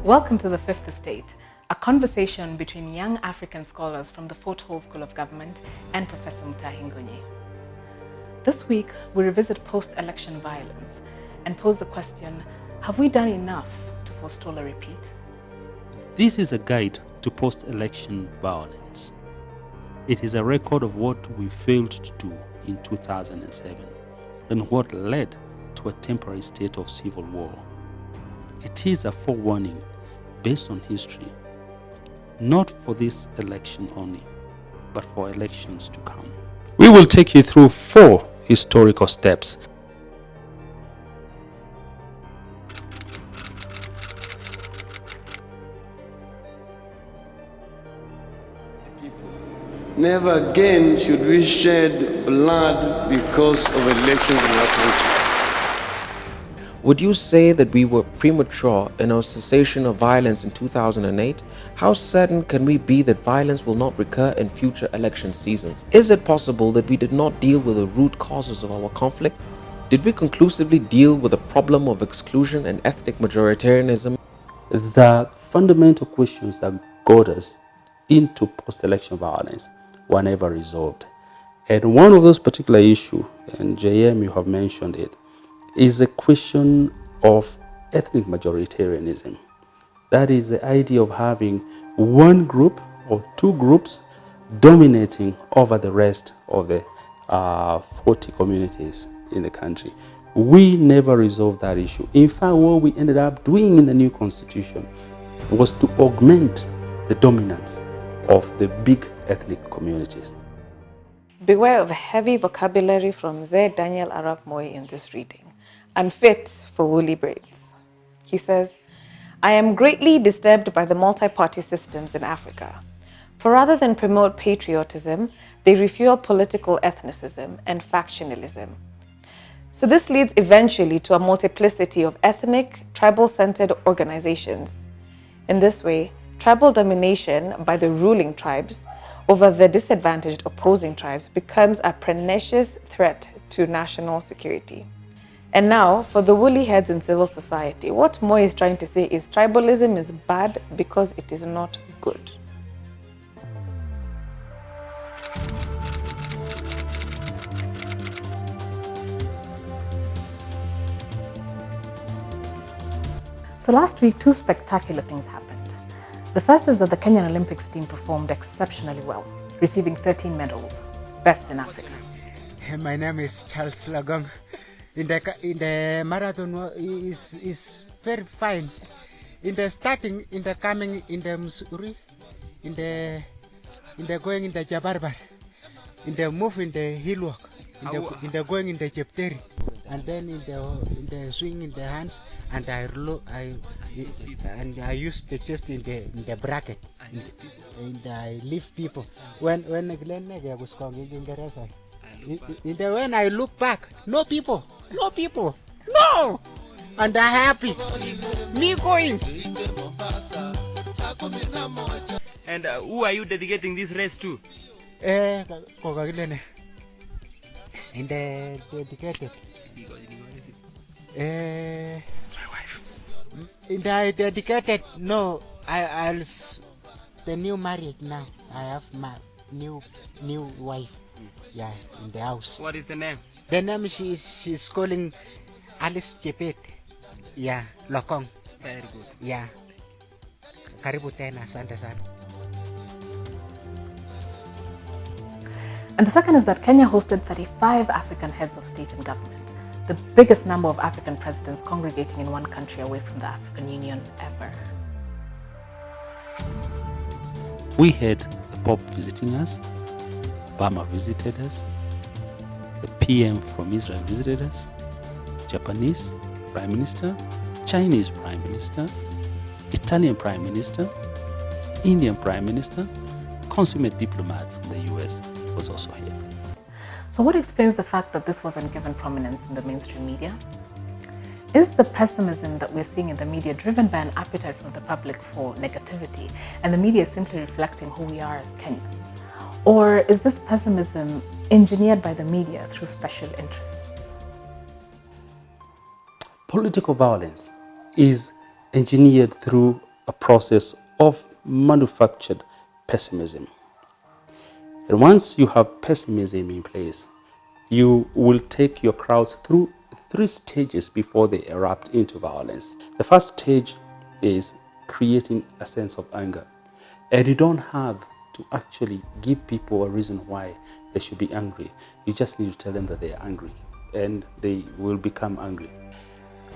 Welcome to the Fifth Estate, a conversation between young African scholars from the Fort Hall School of Government and Professor Mutahi Ngunyi. This week, we revisit post-election violence and pose the question, have we done enough to forestall a repeat? This is a guide to post-election violence. It is a record of what we failed to do in 2007 and what led to a temporary state of civil war. It is a forewarning based on history, not for this election only, but for elections to come. We will take you through 4 historical steps. Never again should we shed blood because of elections in our country. Would you say that we were premature in our cessation of violence in 2008? How certain can we be that violence will not recur in future election seasons? Is it possible that we did not deal with the root causes of our conflict? Did we conclusively deal with the problem of exclusion and ethnic majoritarianism? The fundamental questions that got us into post-election violence were never resolved. And one of those particular issues, and JM, you have mentioned it, is a question of ethnic majoritarianism. That is the idea of having one group or 2 groups dominating over the rest of the 40 communities in the country. We never resolved that issue. In fact, what we ended up doing in the new constitution was to augment the dominance of the big ethnic communities. Beware of heavy vocabulary from Z. Daniel Arap Moi in this reading. Unfit for woolly braids. He says, I am greatly disturbed by the multi-party systems in Africa. For rather than promote patriotism, they refuel political ethnicism and factionalism. So this leads eventually to a multiplicity of ethnic, tribal-centered organizations. In this way, tribal domination by the ruling tribes over the disadvantaged opposing tribes becomes a pernicious threat to national security. And now, for the woolly heads in civil society, what Moi is trying to say is tribalism is bad because it is not good. So last week, 2 spectacular things happened. The first is that the Kenyan Olympics team performed exceptionally well, receiving 13 medals, best in Africa. My name is Charles Lagong. In the marathon is very fine. In the starting, in the coming, in the Missouri, in the going in the Jabarbar, in the move in the hill walk, in the going in the Jepteri, and then in the swing in the hands, and I use the chest in the bracket, and I lift people. When Glenn was coming in the rest. When I look back, no people, no! And I'm happy, me going. And who are you dedicating this race to? In the dedicated. My wife. In the dedicated, no, I'll the new marriage now. I have my new wife. Yeah, in the house. What is the name? The name she's calling Alice Chepet. Yeah, Lokong. Very good. Yeah. Karibu tena, asante sana. And the second is that Kenya hosted 35 African heads of state and government, the biggest number of African presidents congregating in one country away from the African Union ever. We had the Pope visiting us, Obama visited us, the PM from Israel visited us, Japanese Prime Minister, Chinese Prime Minister, Italian Prime Minister, Indian Prime Minister, consummate diplomat from the US was also here. So what explains the fact that this wasn't given prominence in the mainstream media? Is the pessimism that we're seeing in the media driven by an appetite from the public for negativity, and the media simply reflecting who we are as Kenyans? Or is this pessimism engineered by the media through special interests? Political violence is engineered through a process of manufactured pessimism. And once you have pessimism in place, you will take your crowds through 3 stages before they erupt into violence. The first stage is creating a sense of anger. And you don't have to actually give people a reason why they should be angry. You just need to tell them that they are angry, and they will become angry.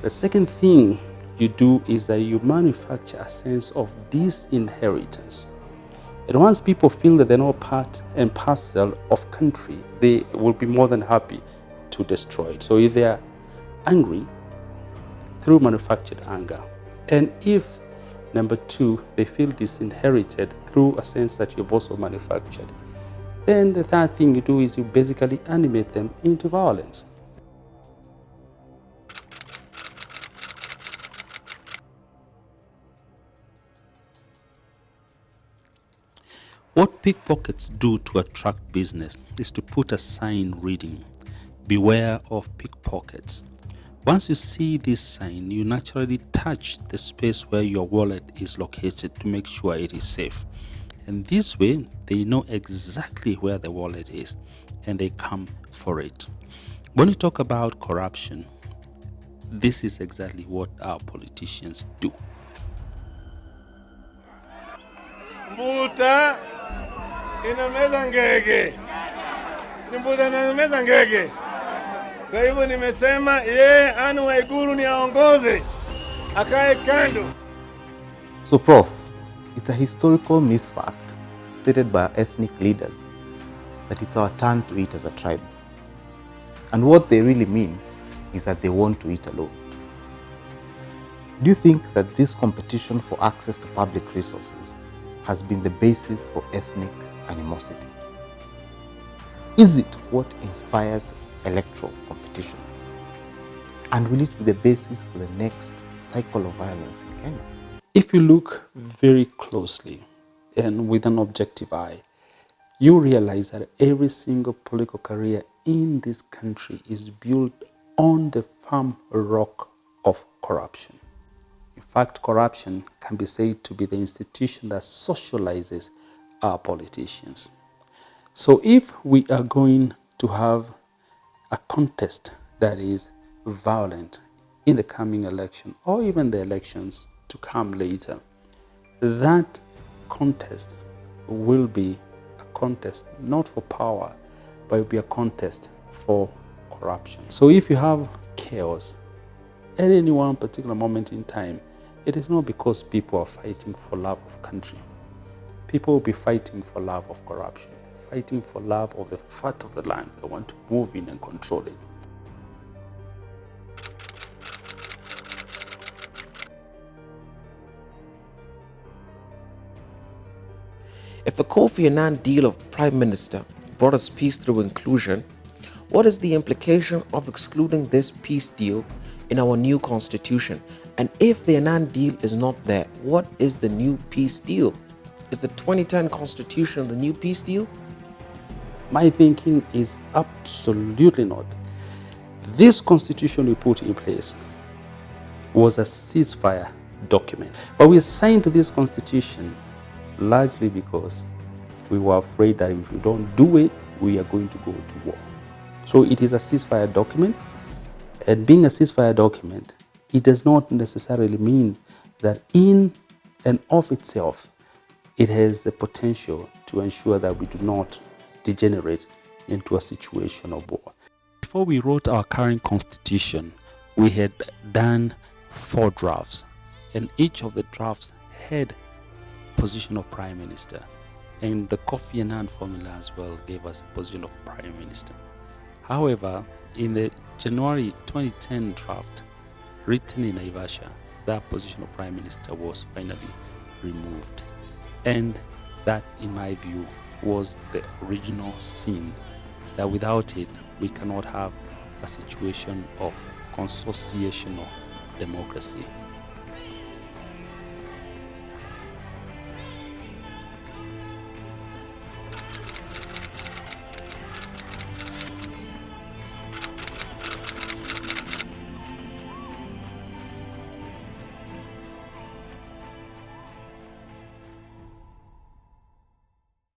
The second thing you do is that you manufacture a sense of disinheritance. And once people feel that they're not part and parcel of country, they will be more than happy to destroy it. So if they are angry through manufactured anger, and if number 2, they feel disinherited through a sense that you've also manufactured, then the third thing you do is you basically animate them into violence. What pickpockets do to attract business is to put a sign reading, "Beware of pickpockets." Once you see this sign, you naturally touch the space where your wallet is located to make sure it is safe. And this way, they know exactly where the wallet is and they come for it. When you talk about corruption, this is exactly what our politicians do. Mbuta inameza ngege, simbuta inameza ngege. Kwa hivyo nimesema yeye Anne Waiguru ni aongoze, akae kando. So, Prof, it's a historical misfact stated by our ethnic leaders that it's our turn to eat as a tribe. And what they really mean is that they want to eat alone. Do you think that this competition for access to public resources has been the basis for ethnic animosity? Is it what inspires electoral competition? And will it be the basis for the next cycle of violence in Kenya? If you look very closely and with an objective eye, you realize that every single political career in this country is built on the firm rock of corruption. In fact, corruption can be said to be the institution that socializes our politicians. So if we are going to have a contest that is violent in the coming election, or even the elections to come later, that contest will be a contest not for power, but it will be a contest for corruption. So if you have chaos at any one particular moment in time, it is not because people are fighting for love of country. People will be fighting for love of corruption, fighting for love of the fat of the land. They want to move in and control it. If the Kofi Annan deal of Prime Minister brought us peace through inclusion, what is the implication of excluding this peace deal in our new constitution? And if the Annan deal is not there, what is the new peace deal? Is the 2010 constitution the new peace deal? My thinking is absolutely not. This constitution we put in place was a ceasefire document. But we signed this constitution largely because we were afraid that if we don't do it, we are going to go to war. So it is a ceasefire document. And being a ceasefire document, it does not necessarily mean that in and of itself, it has the potential to ensure that we do not degenerate into a situation of war. Before we wrote our current constitution, we had done 4 drafts, and each of the drafts had position of Prime Minister, and the Kofi Annan formula as well gave us a position of Prime Minister. However, in the January 2010 draft written in Naivasha, that position of Prime Minister was finally removed, and that, in my view, was the original sin, that without it we cannot have a situation of consociational democracy.